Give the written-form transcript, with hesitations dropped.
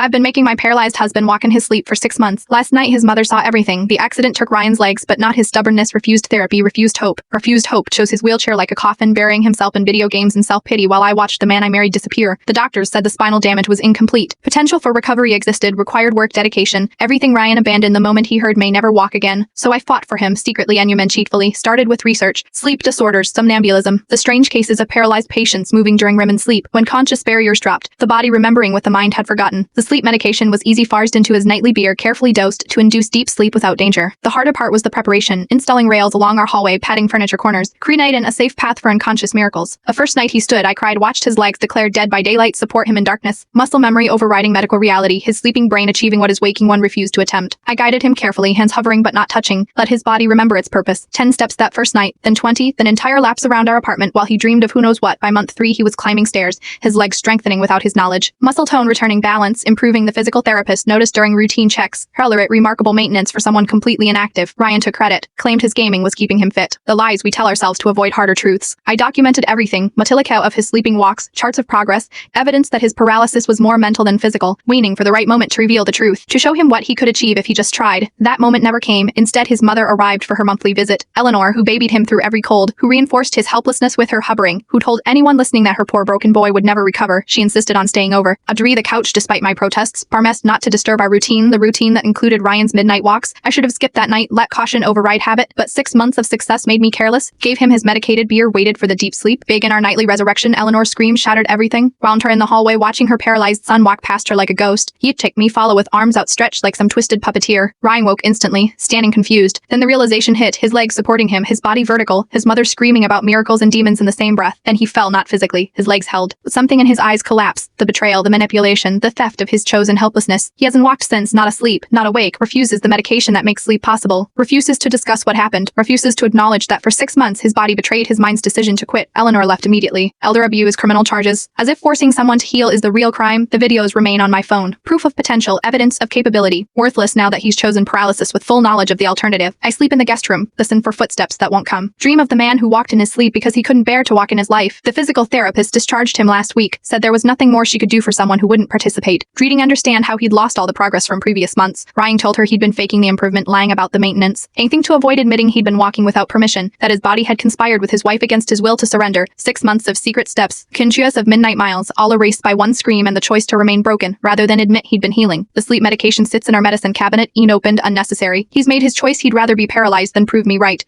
I've been making my paralyzed husband walk in his sleep for 6 months. Last night his mother saw everything. The accident took Ryan's legs, but not his stubbornness. Refused therapy, refused hope. Refused hope chose his wheelchair like a coffin, burying himself in video games and self-pity while I watched the man I married disappear. The doctors said the spinal damage was incomplete. Potential for recovery existed, required work, dedication. Everything Ryan abandoned the moment he heard may never walk again. So I fought for him, secretly and cheatfully. Started with research, sleep disorders, somnambulism, the strange cases of paralyzed patients moving during REM and sleep, when conscious barriers dropped, the body remembering what the mind had forgotten. The sleep medication was easy farsed into his nightly beer, carefully dosed to induce deep sleep without danger. The harder part was the preparation, installing rails along our hallway, padding furniture corners, creating a safe path for unconscious miracles. The first night he stood, I cried, watched his legs declared dead by daylight, support him in darkness, muscle memory overriding medical reality, his sleeping brain achieving what his waking one refused to attempt. I guided him carefully, hands hovering but not touching, let his body remember its purpose. 10 steps that first night, then 20, then entire laps around our apartment while he dreamed of who knows what. By month 3 he was climbing stairs, his legs strengthening without his knowledge. Muscle tone returning, balance improving. The physical therapist noticed during routine checks. Hurler, remarkable maintenance for someone completely inactive. Ryan took credit, claimed his gaming was keeping him fit. The lies we tell ourselves to avoid harder truths. I documented everything, Matilika of his sleeping walks, charts of progress, evidence that his paralysis was more mental than physical, waiting for the right moment to reveal the truth, to show him what he could achieve if he just tried. That moment never came. Instead his mother arrived for her monthly visit. Eleanor, who babied him through every cold, who reinforced his helplessness with her hovering, who told anyone listening that her poor broken boy would never recover. She insisted on staying over. Adri the couch despite my protests, promised not to disturb our routine, the routine that included Ryan's midnight walks. I should have skipped that night, let caution override habit, but 6 months of success made me careless. Gave him his medicated beer, waited for the deep sleep. Big in our nightly resurrection, Eleanor's scream shattered everything. Wound her in the hallway, watching her paralyzed son walk past her like a ghost. He'd take me, follow with arms outstretched like some twisted puppeteer. Ryan woke instantly, standing confused. Then the realization hit, his legs supporting him, his body vertical, his mother screaming about miracles and demons in the same breath. Then he fell, not physically, his legs held, but something in his eyes collapsed. The betrayal, the manipulation, the theft of his chosen helplessness. He hasn't walked since, not asleep, not awake, refuses the medication that makes sleep possible, refuses to discuss what happened, refuses to acknowledge that for 6 months his body betrayed his mind's decision to quit. Eleanor left immediately. Elder abuse, criminal charges. As if forcing someone to heal is the real crime, the videos remain on my phone. Proof of potential, evidence of capability. Worthless now that he's chosen paralysis with full knowledge of the alternative. I sleep in the guest room, listen for footsteps that won't come. Dream of the man who walked in his sleep because he couldn't bear to walk in his life. The physical therapist discharged him last week, said there was nothing more she could do for someone who wouldn't participate. Dreading understand how he'd lost all the progress from previous months. Ryan told her he'd been faking the improvement, lying about the maintenance. Anything to avoid admitting he'd been walking without permission, that his body had conspired with his wife against his will to surrender. 6 months of secret steps, kinchias of midnight miles, all erased by one scream and the choice to remain broken, rather than admit he'd been healing. The sleep medication sits in our medicine cabinet, unopened, unnecessary. He's made his choice, he'd rather be paralyzed than prove me right.